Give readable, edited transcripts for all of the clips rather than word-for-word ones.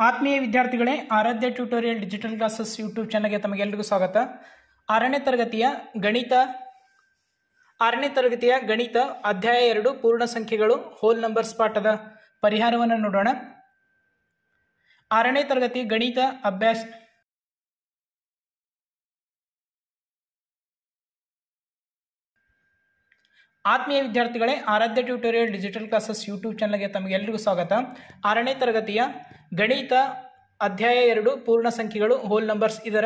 ಆತ್ಮೀಯ ವಿದ್ಯಾರ್ಥಿಗಳೇ, ಆರಾಧ್ಯ tutorial digital classes YouTube ಚಾನಲ್ಗೆ ತಮಗೆಲ್ಲರಿಗೂ ಸ್ವಾಗತ. ಆರನೇ ತರಗತಿಯ ಗಣಿತ ಅಧ್ಯಾಯ 2 ಪೂರ್ಣ ಸಂಖ್ಯೆಗಳು ಹೋಲ್ ನಂಬರ್ಸ್ ಪಾಠದ ಪರಿಹಾರವನ್ನು ನೋಡೋಣ. ಆರನೇ ತರಗತಿ ಗಣಿತ ಅಭ್ಯಾಸ ಆತ್ಮೀಯ ವಿದ್ಯಾರ್ಥಿಗಳೇ, ಆರಾಧ್ಯ ಟ್ಯೂಟೋರಿಯಲ್ ಡಿಜಿಟಲ್ ಕ್ಲಾಸಸ್ ಯೂಟ್ಯೂಬ್ ಚಾನಲ್ಗೆ ತಮಗೆಲ್ಲರಿಗೂ ಸ್ವಾಗತ. ಆರನೇ ತರಗತಿಯ ಗಣಿತ ಅಧ್ಯಾಯ 2 ಪೂರ್ಣ ಸಂಖ್ಯೆಗಳು ಹೋಲ್ ನಂಬರ್ಸ್ ಇದರ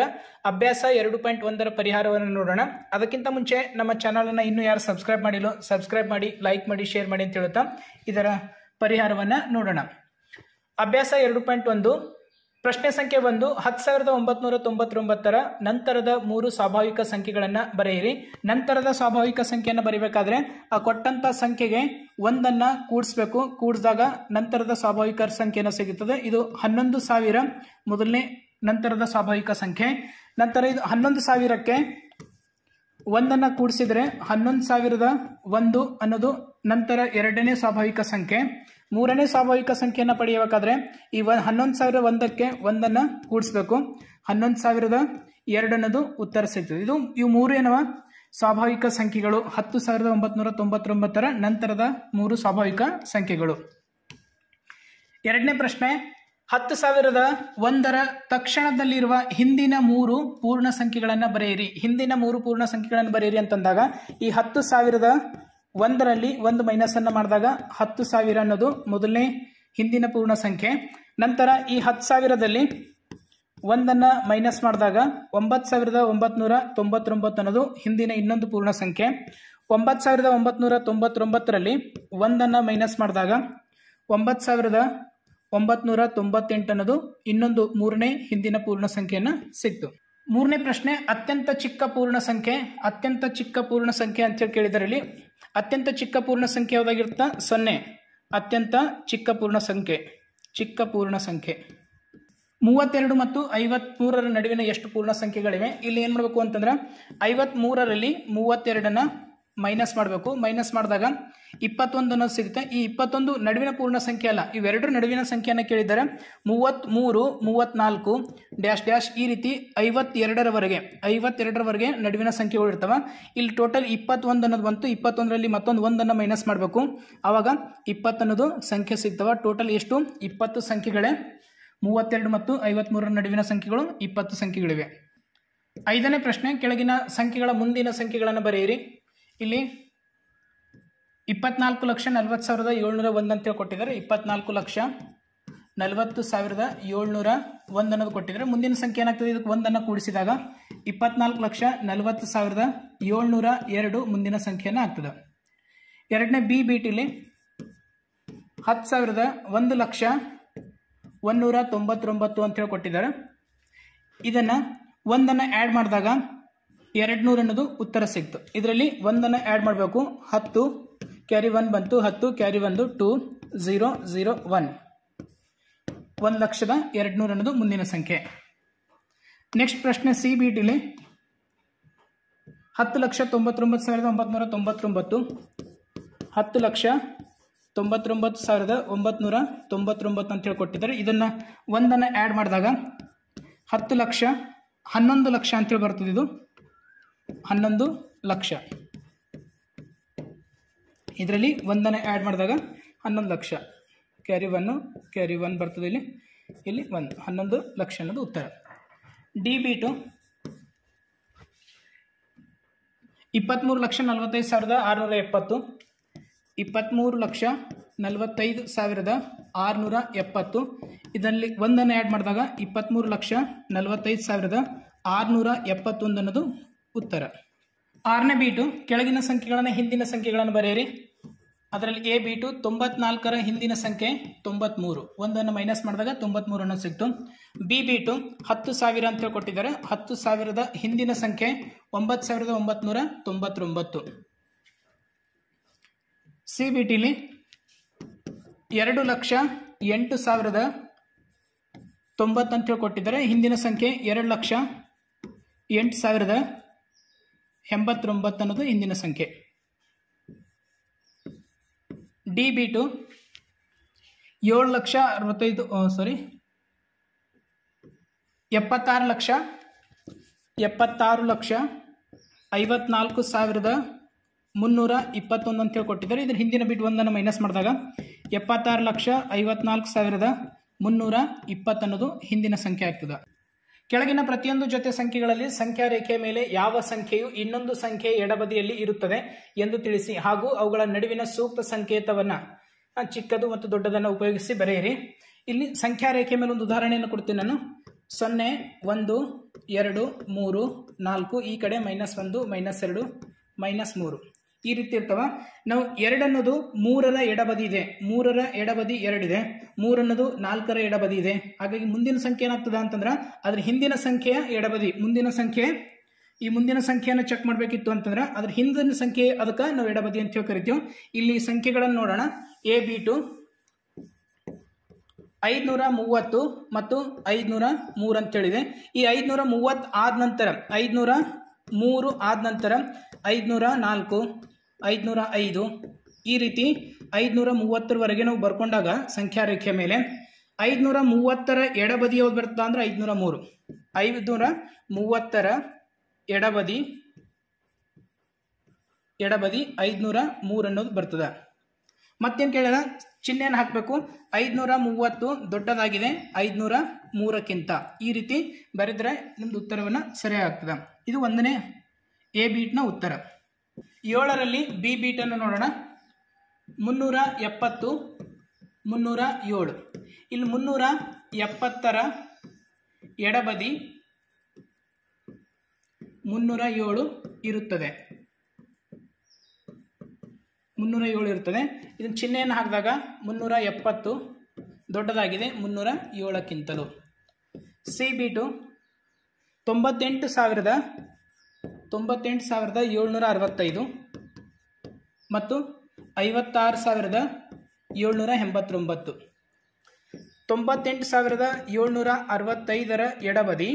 ಅಭ್ಯಾಸ 2.1 ಪರಿಹಾರವನ್ನು ನೋಡೋಣ. ಅದಕ್ಕಿಂತ ಮುಂಚೆ ನಮ್ಮ ಚಾನಲನ್ನು ಇನ್ನೂ ಯಾರು ಸಬ್ಸ್ಕ್ರೈಬ್ ಮಾಡಿಲ್ಲೋ ಸಬ್ಸ್ಕ್ರೈಬ್ ಮಾಡಿ, ಲೈಕ್ ಮಾಡಿ, ಶೇರ್ ಮಾಡಿ ಅಂತ ಹೇಳುತ್ತಾ ಇದರ ಪರಿಹಾರವನ್ನು ನೋಡೋಣ. ಅಭ್ಯಾಸ 2.1 ಪ್ರಶ್ನೆ ಸಂಖ್ಯೆ 1, 10,999 ನಂತರದ 3 ಸ್ವಾಭಾವಿಕ ಸಂಖ್ಯೆಗಳನ್ನು ಬರೆಯಿರಿ. ನಂತರದ ಸ್ವಾಭಾವಿಕ ಸಂಖ್ಯೆಯನ್ನು ಬರೀಬೇಕಾದ್ರೆ ಆ ಕೊಟ್ಟಂತ ಸಂಖ್ಯೆಗೆ ಒಂದನ್ನು ಕೂಡಿಸ್ಬೇಕು. ಕೂಡಿಸಿದಾಗ ನಂತರದ ಸ್ವಾಭಾವಿಕ ಸಂಖ್ಯೆಯನ್ನು ಸಿಗುತ್ತದೆ. ಇದು 11,000 ಮೊದಲನೇ ನಂತರದ ಸ್ವಾಭಾವಿಕ ಸಂಖ್ಯೆ. ನಂತರ ಇದು 11,000ಕ್ಕೆ ಒಂದನ್ನು ಕೂಡಿಸಿದರೆ 11,001 ಅನ್ನೋದು ನಂತರ ಎರಡನೇ ಸ್ವಾಭಾವಿಕ ಸಂಖ್ಯೆ. ಮೂರನೇ ಸ್ವಾಭಾವಿಕ ಸಂಖ್ಯೆಯನ್ನು ಪಡೆಯಬೇಕಾದ್ರೆ ಈ 11,001ಕ್ಕೆ ಒಂದನ್ನು ಕೂಡಿಸ್ಬೇಕು. 11,002 ಅನ್ನೋದು ಉತ್ತರ ಸಿಗ್ತದೆ. ಇವು ಮೂರು ಏನವ ಸ್ವಾಭಾವಿಕ ಸಂಖ್ಯೆಗಳು. 10,999 ನಂತರದ 3 ಸ್ವಾಭಾವಿಕ ಸಂಖ್ಯೆಗಳು. ಎರಡನೇ ಪ್ರಶ್ನೆ, 10,001 ತಕ್ಷಣದಲ್ಲಿರುವ ಹಿಂದಿನ 3 ಪೂರ್ಣ ಸಂಖ್ಯೆಗಳನ್ನು ಬರೆಯಿರಿ. ಹಿಂದಿನ 3 ಪೂರ್ಣ ಸಂಖ್ಯೆಗಳನ್ನು ಬರೆಯಿರಿ ಅಂತಂದಾಗ ಈ 10,001ರಲ್ಲಿ ಒಂದು ಮೈನಸ್ ಅನ್ನು ಮಾಡಿದಾಗ 10,000 ಅನ್ನೋದು ಮೊದಲನೇ ಹಿಂದಿನ ಪೂರ್ಣ ಸಂಖ್ಯೆ. ನಂತರ ಈ 10,000ದಲ್ಲಿ ಒಂದನ್ನು ಮೈನಸ್ ಮಾಡಿದಾಗ 9,999 ಅನ್ನೋದು ಹಿಂದಿನ ಇನ್ನೊಂದು ಪೂರ್ಣ ಸಂಖ್ಯೆ. 9,999ರಲ್ಲಿ ಒಂದನ್ನು ಮೈನಸ್ ಮಾಡಿದಾಗ 9,998 ಅನ್ನೋದು ಇನ್ನೊಂದು ಮೂರನೇ ಹಿಂದಿನ ಪೂರ್ಣ ಸಂಖ್ಯೆಯನ್ನು ಸಿಕ್ತು. ಮೂರನೇ ಪ್ರಶ್ನೆ, ಅತ್ಯಂತ ಚಿಕ್ಕ ಪೂರ್ಣ ಸಂಖ್ಯೆ. ಅತ್ಯಂತ ಚಿಕ್ಕ ಪೂರ್ಣ ಸಂಖ್ಯೆ ಅಂತೇಳಿ ಕೇಳಿದರಲ್ಲಿ ಅತ್ಯಂತ ಚಿಕ್ಕ ಪೂರ್ಣ ಸಂಖ್ಯೆ ಯಾವುದಾಗಿರುತ್ತಾ? 0. ಅತ್ಯಂತ ಚಿಕ್ಕ ಪೂರ್ಣ ಸಂಖ್ಯೆ 32 ಮತ್ತು 53ರ ನಡುವಿನ ಎಷ್ಟು ಪೂರ್ಣ ಸಂಖ್ಯೆಗಳಿವೆ? ಇಲ್ಲಿ ಏನು ಮಾಡಬೇಕು ಅಂತಂದ್ರೆ 53ರಲ್ಲಿ 32ನ್ನು ಮೈನಸ್ ಮಾಡಬೇಕು. ಮೈನಸ್ ಮಾಡಿದಾಗ 21 ಅನ್ನೋದು ಸಿಗುತ್ತೆ. ಈ 21 ನಡುವಿನ ಪೂರ್ಣ ಸಂಖ್ಯೆ ಅಲ್ಲ, ಇವೆರಡರ ನಡುವಿನ ಸಂಖ್ಯೆಯನ್ನು ಕೇಳಿದ್ದಾರೆ. 33, 34 ಡ್ಯಾಶ್ ಡ್ಯಾಶ್ ಈ ರೀತಿ 52ರವರೆಗೆ ನಡುವಿನ ಸಂಖ್ಯೆಗಳು ಇರ್ತವೆ. ಇಲ್ಲಿ ಟೋಟಲ್ 21 ಅನ್ನೋದು ಬಂತು. 21ರಲ್ಲಿ ಮತ್ತೊಂದು ಒಂದನ್ನು ಮೈನಸ್ ಮಾಡಬೇಕು. ಆವಾಗ 20 ಅನ್ನೋದು ಸಂಖ್ಯೆ ಸಿಗ್ತವೆ. ಟೋಟಲ್ ಎಷ್ಟು? 20 ಸಂಖ್ಯೆಗಳೇ. 32 ಮತ್ತು 53ರ ನಡುವಿನ ಸಂಖ್ಯೆಗಳು 20 ಸಂಖ್ಯೆಗಳಿವೆ. ಐದನೇ ಪ್ರಶ್ನೆ, ಕೆಳಗಿನ ಸಂಖ್ಯೆಗಳ ಮುಂದಿನ ಸಂಖ್ಯೆಗಳನ್ನು ಬರೆಯಿರಿ. ಇಲ್ಲಿ 24,40,701 ಅಂತೇಳಿ ಕೊಟ್ಟಿದ್ದಾರೆ. 24,40,701 ಅನ್ನೋದು ಕೊಟ್ಟಿದ್ದಾರೆ. ಮುಂದಿನ ಸಂಖ್ಯೆ ಏನಾಗ್ತದೆ? ಇದಕ್ಕೆ ಒಂದನ್ನು ಕೂಡಿಸಿದಾಗ 24,40,702 ಮುಂದಿನ ಸಂಖ್ಯೆಯನ್ನು ಆಗ್ತದೆ. ಎರಡನೇ BBTಲಿ 10,01,199 ಅಂತೇಳಿ ಕೊಟ್ಟಿದ್ದಾರೆ. ಇದನ್ನು ಒಂದನ್ನು ಆ್ಯಡ್ ಮಾಡಿದಾಗ 200 ಅನ್ನೋದು ಉತ್ತರ ಸಿಕ್ತು. ಇದರಲ್ಲಿ ಒಂದನ್ನು ಆ್ಯಡ್ ಮಾಡಬೇಕು. 10 ಕ್ಯಾರಿ 1 ಬಂತು. 10 ಕ್ಯಾರಿ 1 2001 1,02,000 ಅನ್ನೋದು ಮುಂದಿನ ಸಂಖ್ಯೆ. ನೆಕ್ಸ್ಟ್ ಪ್ರಶ್ನೆ CBTಲಿ 10,99,999 10,99,999 ಅಂತೇಳಿ ಕೊಟ್ಟಿದ್ದಾರೆ. ಇದನ್ನು ಒಂದನ್ನು ಆ್ಯಡ್ ಮಾಡಿದಾಗ 10 ಲಕ್ಷ 11 ಲಕ್ಷ ಅಂತೇಳಿ ಬರ್ತದೆ. ಇದು 11 ಲಕ್ಷ. ಇದರಲ್ಲಿ ಒಂದನ್ನು ಆ್ಯಡ್ ಮಾಡಿದಾಗ 11 ಲಕ್ಷ. ಕ್ಯಾರಿ 1 ಬರ್ತದೆ. ಇಲ್ಲಿ 11 ಲಕ್ಷ ಅನ್ನೋದು ಉತ್ತರ. DBT 23,45,670 23,45,670 ಇದರಲ್ಲಿ ಒಂದನ್ನು ಆ್ಯಡ್ ಮಾಡಿದಾಗ 23,45,671 ಅನ್ನೋದು ಉತ್ತರ. ಆರನೇ BT ಕೆಳಗಿನ ಸಂಖ್ಯೆಗಳನ್ನು ಹಿಂದಿನ ಸಂಖ್ಯೆಗಳನ್ನು ಬರೆಯಿರಿ. ಅದರಲ್ಲಿ BT 94ರ ಹಿಂದಿನ ಸಂಖ್ಯೆ 93. ಒಂದನ್ನು ಮೈನಸ್ ಮಾಡಿದಾಗ 93 ಅನ್ನೋದು ಸಿಕ್ತು. BBT 10,000 ಅಂತೇಳಿ ಕೊಟ್ಟಿದ್ದಾರೆ. 10,000ದ ಹಿಂದಿನ ಸಂಖ್ಯೆ 9,999. CBTಲಿ 2,08,9090 ಅಂತೇಳಿ ಕೊಟ್ಟಿದ್ದಾರೆ. ಹಿಂದಿನ ಸಂಖ್ಯೆ 2,08,089 ಅನ್ನೋದು ಹಿಂದಿನ ಸಂಖ್ಯೆ. DBT 7,65,000 76,54,321 ಅಂತೇಳಿ ಕೊಟ್ಟಿದ್ದಾರೆ. ಇದ್ರ ಹಿಂದಿನ ಬಿಟ್ ಒಂದನ್ನು ಮೈನಸ್ ಮಾಡಿದಾಗ 76,54,320 ಅನ್ನೋದು ಹಿಂದಿನ ಸಂಖ್ಯೆ ಆಗ್ತದೆ. ಕೆಳಗಿನ ಪ್ರತಿಯೊಂದು ಜೊತೆ ಸಂಖ್ಯೆಗಳಲ್ಲಿ ಸಂಖ್ಯಾ ರೇಖೆಯ ಮೇಲೆ ಯಾವ ಸಂಖ್ಯೆಯು ಇನ್ನೊಂದು ಸಂಖ್ಯೆಯ ಎಡಬದಿಯಲ್ಲಿ ಇರುತ್ತದೆ ಎಂದು ತಿಳಿಸಿ ಹಾಗೂ ಅವುಗಳ ನಡುವಿನ ಸೂಕ್ತ ಸಂಕೇತವನ್ನ ಚಿಕ್ಕದು ಮತ್ತು ದೊಡ್ಡದನ್ನು ಉಪಯೋಗಿಸಿ ಬರೆಯಿರಿ. ಇಲ್ಲಿ ಸಂಖ್ಯಾ ರೇಖೆ ಮೇಲೆ ಒಂದು ಉದಾಹರಣೆಯನ್ನು ಕೊಡ್ತೀನಿ ನಾನು. 0, 1, 2, 3, 4, ಈ ಕಡೆ -1, -2, -3 ಈ ರೀತಿ ಇರ್ತವ. ನಾವು 2 ಅನ್ನೋದು 3ರ ಎಡಬದಿ ಇದೆ, 3ರ ಎಡಬದಿ 2 ಇದೆ, 3 ಅನ್ನೋದು 4ರ ಎಡಬದಿ ಇದೆ. ಹಾಗಾಗಿ ಮುಂದಿನ ಸಂಖ್ಯೆ ಏನಾಗ್ತದ ಅಂತಂದ್ರೆ ಅದ್ರ ಹಿಂದಿನ ಸಂಖ್ಯೆಯ ಎಡಬದಿ ಮುಂದಿನ ಸಂಖ್ಯೆ, ಈ ಮುಂದಿನ ಸಂಖ್ಯೆಯನ್ನು ಚೆಕ್ ಮಾಡಬೇಕಿತ್ತು ಅಂತಂದ್ರೆ ಅದ್ರ ಹಿಂದಿನ ಸಂಖ್ಯೆ ಅದಕ್ಕೆ ನಾವು ಎಡಬದಿ ಅಂತ ಹೇಳಿ ಕರಿತೀವಿ. ಇಲ್ಲಿ ಸಂಖ್ಯೆಗಳನ್ನು ನೋಡೋಣ. AB2 530 ಮತ್ತು 503 ಅಂತೇಳಿದೆ. ಈ 530 ಆದ ನಂತರ 503 ಆದ ನಂತರ 504, 505 ಈ ರೀತಿ 530ರವರೆಗೆ ನಾವು ಬರ್ಕೊಂಡಾಗ ಸಂಖ್ಯಾ ರೇಖೆಯ ಮೇಲೆ 530ರ ಎಡಬದಿ ಯಾವ್ದು ಬರ್ತದ ಅಂದ್ರೆ 503. 530ರ ಎಡಬದಿ 503 ಅನ್ನೋದು ಬರ್ತದ. ಮತ್ತೇನು ಕೇಳಿದ, ಚಿಹ್ನೆಯನ್ನು ಹಾಕಬೇಕು. 530 ದೊಡ್ಡದಾಗಿದೆ 503ಕ್ಕಿಂತ. ಈ ರೀತಿ ಬರೆದ್ರೆ ನಿಮ್ದು ಉತ್ತರವನ್ನು ಸರಿಯಾಗ್ತದೆ. ಇದು ಒಂದನೇ ಎ ಬೀಟ್ನ ಉತ್ತರ. 7ರಲ್ಲಿ ಬಿ ಬೀಟನ್ನು ನೋಡೋಣ. 370, 307. ಇಲ್ಲಿ 370ರ ಎಡಬದಿ 307 ಇರುತ್ತದೆ. 307 ಇರುತ್ತದೆ. ಇದನ್ನು ಚಿಹ್ನೆಯನ್ನು ಹಾಕಿದಾಗ 370 ದೊಡ್ಡದಾಗಿದೆ 307ಕ್ಕಿಂತಲೂ. ಸಿ ಬೀಟು 98,765 ಮತ್ತು 56,789. 98,765ರ ಎಡಬದಿ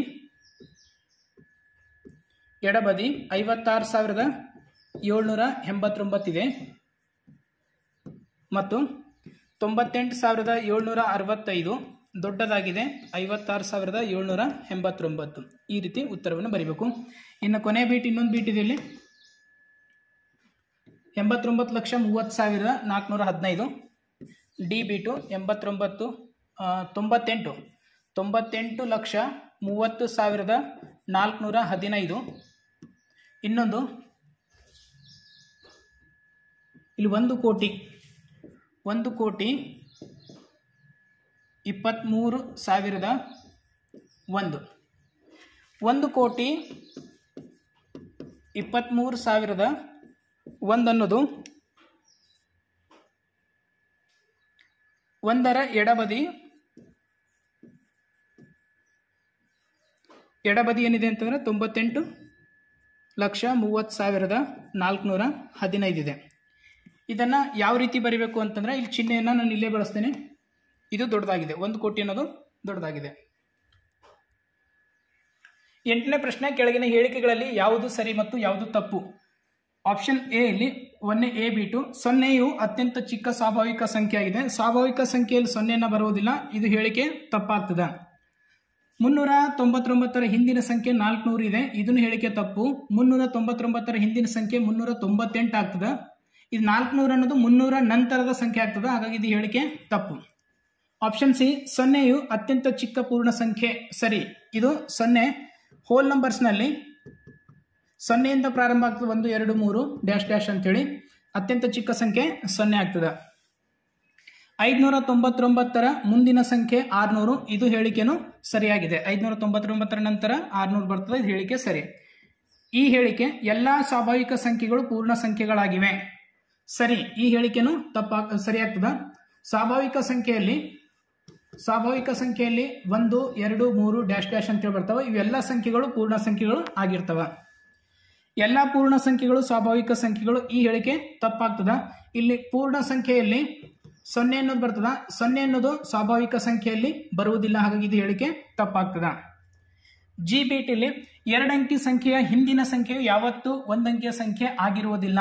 56,789 ಇದೆ ಮತ್ತು 98,765 ದೊಡ್ಡದಾಗಿದೆ 56,789. ಈ ರೀತಿ ಉತ್ತರವನ್ನು ಬರೀಬೇಕು. ಇನ್ನು ಕೊನೆ ಬೀಟ್ ಇನ್ನೊಂದು ಬೀಟ್ ಇದೆ ಇಲ್ಲಿ. 89,30,30,415. D beat 98,30,30,415. ಇನ್ನೊಂದು ಇಲ್ಲಿ 1,23,23,23,001. 1,23,001 ಅನ್ನೋದು 1ರ ಎಡಬದಿ ಏನಿದೆ ಅಂತಂದ್ರೆ 98,30,30,415 ಇದೆ. ಇದನ್ನು ಯಾವ ರೀತಿ ಬರೀಬೇಕು ಅಂತಂದ್ರೆ ಇಲ್ಲಿ ಚಿಹ್ನೆಯನ್ನು ನಾನು ಇಲ್ಲೇ ಬಳಸ್ತೇನೆ. ಇದು ದೊಡ್ಡದಾಗಿದೆ, 1,00,00,000 ಅನ್ನೋದು ದೊಡ್ಡದಾಗಿದೆ. 8ನೇ ಪ್ರಶ್ನೆ, ಕೆಳಗಿನ ಹೇಳಿಕೆಗಳಲ್ಲಿ ಯಾವುದು ಸರಿ ಮತ್ತು ಯಾವುದು ತಪ್ಪು? ಆಪ್ಷನ್ ಎ ಇಲ್ಲಿ 1 ಎ ಬಿಟು 0ಯು ಅತ್ಯಂತ ಚಿಕ್ಕ ಸ್ವಾಭಾವಿಕ ಸಂಖ್ಯೆ ಆಗಿದೆ. ಸ್ವಾಭಾವಿಕ ಸಂಖ್ಯೆಯಲ್ಲಿ 0 ಬರುವುದಿಲ್ಲ, ಇದು ಹೇಳಿಕೆ ತಪ್ಪಾಗ್ತದೆ. 399ರ ಹಿಂದಿನ ಸಂಖ್ಯೆ 400 ಇದೆ, ಇದನ್ನು ಹೇಳಿಕೆ ತಪ್ಪು. 399ರ ಹಿಂದಿನ ಸಂಖ್ಯೆ 398 ಆಗ್ತದೆ. ಇದು 400 ಅನ್ನೋದು 300ರ ನಂತರದ ಸಂಖ್ಯೆ ಆಗ್ತದೆ, ಹಾಗಾಗಿ ಇದು ಹೇಳಿಕೆ ತಪ್ಪು. ಆಪ್ಷನ್ ಸಿ 0ಯು ಅತ್ಯಂತ ಚಿಕ್ಕ ಪೂರ್ಣ ಸಂಖ್ಯೆ ಸರಿ. ಇದು 0 ಹೋಲ್ ನಂಬರ್ಸ್ನಲ್ಲಿ 0ಯಿಂದ ಪ್ರಾರಂಭ ಆಗ್ತದೆ. 1, 2, 3 ಡ್ಯಾಶ್ ಡ್ಯಾಶ್ ಅಂತೇಳಿ ಅತ್ಯಂತ ಚಿಕ್ಕ ಸಂಖ್ಯೆ 0 ಆಗ್ತದೆ. 599ರ ಮುಂದಿನ ಸಂಖ್ಯೆ 600, ಇದು ಹೇಳಿಕೆನು ಸರಿಯಾಗಿದೆ. 599ರ ನಂತರ 600 ಬರ್ತದೆ, ಇದು ಹೇಳಿಕೆ ಸರಿ. ಈ ಹೇಳಿಕೆ ಎಲ್ಲ ಸ್ವಾಭಾವಿಕ ಸಂಖ್ಯೆಗಳು ಪೂರ್ಣ ಸಂಖ್ಯೆಗಳಾಗಿವೆ ಸರಿ. ಈ ಹೇಳಿಕೆನು ಸರಿಯಾಗ್ತದ. ಸ್ವಾಭಾವಿಕ ಸಂಖ್ಯೆಯಲ್ಲಿ 1, 2, 3 ಡ್ಯಾಶ್ ಡ್ಯಾಶ್ ಅಂತೇಳಿ ಬರ್ತವೆ. ಇವೆಲ್ಲ ಸಂಖ್ಯೆಗಳು ಪೂರ್ಣ ಸಂಖ್ಯೆಗಳು ಆಗಿರ್ತವೆ. ಎಲ್ಲ ಪೂರ್ಣ ಸಂಖ್ಯೆಗಳು ಸ್ವಾಭಾವಿಕ ಸಂಖ್ಯೆಗಳು, ಈ ಹೇಳಿಕೆ ತಪ್ಪಾಗ್ತದ. ಇಲ್ಲಿ ಪೂರ್ಣ ಸಂಖ್ಯೆಯಲ್ಲಿ 0 ಅನ್ನೋದು ಬರ್ತದ, 0 ಅನ್ನೋದು ಸ್ವಾಭಾವಿಕ ಸಂಖ್ಯೆಯಲ್ಲಿ ಬರುವುದಿಲ್ಲ, ಹಾಗಾಗಿ ಇದು ಹೇಳಿಕೆ ತಪ್ಪಾಗ್ತದ. ಜಿ ಬೀಟ್ ಇಲ್ಲಿ 2 ಅಂಕಿ ಸಂಖ್ಯೆಯ ಹಿಂದಿನ ಸಂಖ್ಯೆಯು ಯಾವತ್ತೂ 1 ಅಂಕಿಯ ಸಂಖ್ಯೆ ಆಗಿರುವುದಿಲ್ಲ.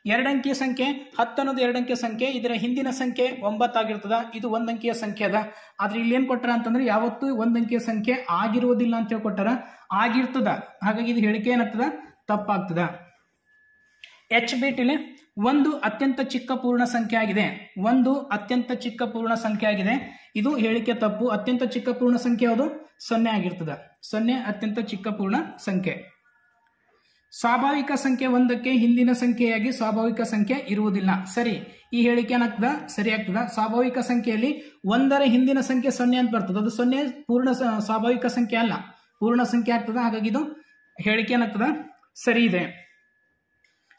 2 ಅಂಕಿಯ ಸಂಖ್ಯೆ 10 ಅನ್ನೋದು 2 ಅಂಕಿಯ ಸಂಖ್ಯೆ, ಇದರ ಹಿಂದಿನ ಸಂಖ್ಯೆ 9 ಆಗಿರ್ತದ. ಇದು 1 ಅಂಕಿಯ ಸಂಖ್ಯೆ ಅದ. ಆದ್ರೆ ಇಲ್ಲಿ ಏನ್ ಕೊಟ್ಟಾರ ಅಂತಂದ್ರೆ ಯಾವತ್ತೂ 1 ಅಂಕಿಯ ಸಂಖ್ಯೆ ಆಗಿರುವುದಿಲ್ಲ ಅಂತ ಹೇಳಿ ಕೊಟ್ಟಾರ, ಆಗಿರ್ತದ. ಹಾಗಾಗಿ ಇದು ಹೇಳಿಕೆ ಏನಾಗ್ತದ, ತಪ್ಪಾಗ್ತದ. ಎಚ್ ಬಿಟ್ ಇಲ್ಲಿ 1 ಅತ್ಯಂತ ಚಿಕ್ಕ ಪೂರ್ಣ ಸಂಖ್ಯೆ ಆಗಿದೆ. 1 ಅತ್ಯಂತ ಚಿಕ್ಕ ಪೂರ್ಣ ಸಂಖ್ಯೆ ಆಗಿದೆ. ಇದು ಹೇಳಿಕೆ ತಪ್ಪು. ಅತ್ಯಂತ ಚಿಕ್ಕ ಪೂರ್ಣ ಸಂಖ್ಯೆ ಯಾವುದು? 0 ಆಗಿರ್ತದ. 0 ಅತ್ಯಂತ ಚಿಕ್ಕ ಪೂರ್ಣ ಸಂಖ್ಯೆ. ಸ್ವಾಭಾವಿಕ ಸಂಖ್ಯೆ 1ಕ್ಕೆ ಹಿಂದಿನ ಸಂಖ್ಯೆಯಾಗಿ ಸ್ವಾಭಾವಿಕ ಸಂಖ್ಯೆ ಇರುವುದಿಲ್ಲ. ಸರಿ, ಈ ಹೇಳಿಕೆ ಏನಾಗ್ತದ, ಸರಿ ಆಗ್ತದ. ಸ್ವಾಭಾವಿಕ ಸಂಖ್ಯೆಯಲ್ಲಿ 1ರ ಹಿಂದಿನ ಸಂಖ್ಯೆ 0 ಅಂತ ಬರ್ತದೆ. ಅದು 0 ಪೂರ್ಣ ಸ್ವಾಭಾವಿಕ ಸಂಖ್ಯೆ ಅಲ್ಲ, ಪೂರ್ಣ ಸಂಖ್ಯೆ ಆಗ್ತದ. ಹಾಗಾಗಿ ಇದು ಹೇಳಿಕೆ ಏನಾಗ್ತದ, ಸರಿ ಇದೆ.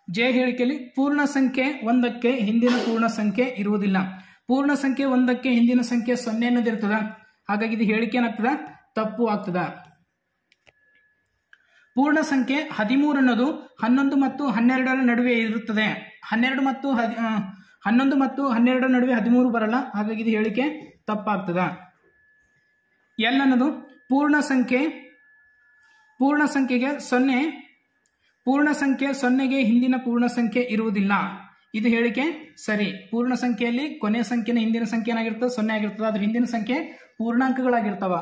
ಜೆ ಹೇಳಿಕೆಯಲ್ಲಿ ಪೂರ್ಣ ಸಂಖ್ಯೆ 1ಕ್ಕೆ ಹಿಂದಿನ ಪೂರ್ಣ ಸಂಖ್ಯೆ ಇರುವುದಿಲ್ಲ. ಪೂರ್ಣ ಸಂಖ್ಯೆ 1ಕ್ಕೆ ಹಿಂದಿನ ಸಂಖ್ಯೆ 0 ಅನ್ನೋದಿರ್ತದ. ಹಾಗಾಗಿ ಇದು ಹೇಳಿಕೆ ಏನಾಗ್ತದ, ತಪ್ಪು ಆಗ್ತದ. ಪೂರ್ಣ ಸಂಖ್ಯೆ 13 ಅನ್ನೋದು 11 ಮತ್ತು 12ರ ನಡುವೆ ಇರುತ್ತದೆ. 11 ಮತ್ತು 12ರ ನಡುವೆ 13 ಬರಲ್ಲ. ಹಾಗಾಗಿ ಇದು ಹೇಳಿಕೆ ತಪ್ಪಾಗ್ತದ. ಎಲ್ ಅನ್ನೋದು ಪೂರ್ಣ ಸಂಖ್ಯೆಗೆ 0, ಪೂರ್ಣ ಸಂಖ್ಯೆ 0ಗೆ ಹಿಂದಿನ ಪೂರ್ಣ ಸಂಖ್ಯೆ ಇರುವುದಿಲ್ಲ. ಇದು ಹೇಳಿಕೆ ಸರಿ. ಪೂರ್ಣ ಸಂಖ್ಯೆಯಲ್ಲಿ ಕೊನೆಯ ಸಂಖ್ಯೆನ ಹಿಂದಿನ ಸಂಖ್ಯೆ ಏನಾಗಿರ್ತದೆ, 0 ಆಗಿರ್ತದೆ. ಅದ್ರ ಹಿಂದಿನ ಸಂಖ್ಯೆ ಪೂರ್ಣಾಂಕಗಳಾಗಿರ್ತಾವ.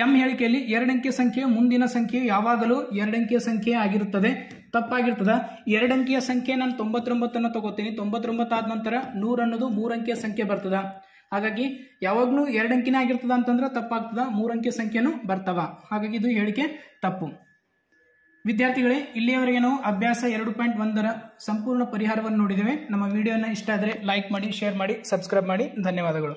ಎಂ ಹೇಳಿಕೆಯಲ್ಲಿ 2 ಅಂಕಿಯ ಸಂಖ್ಯೆಯು ಮುಂದಿನ ಸಂಖ್ಯೆಯು ಯಾವಾಗಲೂ 2 ಅಂಕಿಯ ಸಂಖ್ಯೆ ಆಗಿರುತ್ತದೆ. ತಪ್ಪಾಗಿರ್ತದ. 2 ಅಂಕಿಯ ಸಂಖ್ಯೆ ನಾನು 99 ಅನ್ನು ತಗೋತೀನಿ. 99 ಆದ ನಂತರ 100 ಅನ್ನೋದು 3 ಅಂಕಿಯ ಸಂಖ್ಯೆ ಬರ್ತದ. ಹಾಗಾಗಿ ಯಾವಾಗ್ಲೂ 2 ಅಂಕಿನೇ ಆಗಿರ್ತದ ಅಂತಂದ್ರೆ ತಪ್ಪಾಗ್ತದ. 3 ಅಂಕಿಯ ಸಂಖ್ಯೆನೂ ಬರ್ತಾವ. ಹಾಗಾಗಿ ಇದು ಹೇಳಿಕೆ ತಪ್ಪು. ವಿದ್ಯಾರ್ಥಿಗಳೇ, ಇಲ್ಲಿಯವರೆಗೆ ನಾವು ಅಭ್ಯಾಸ 2.1ರ ಸಂಪೂರ್ಣ ಪರಿಹಾರವನ್ನು ನೋಡಿದ್ದೇವೆ. ನಮ್ಮ ವಿಡಿಯೋನ ಇಷ್ಟ ಆದರೆ ಲೈಕ್ ಮಾಡಿ, ಶೇರ್ ಮಾಡಿ, ಸಬ್ಸ್ಕ್ರೈಬ್ ಮಾಡಿ. ಧನ್ಯವಾದಗಳು.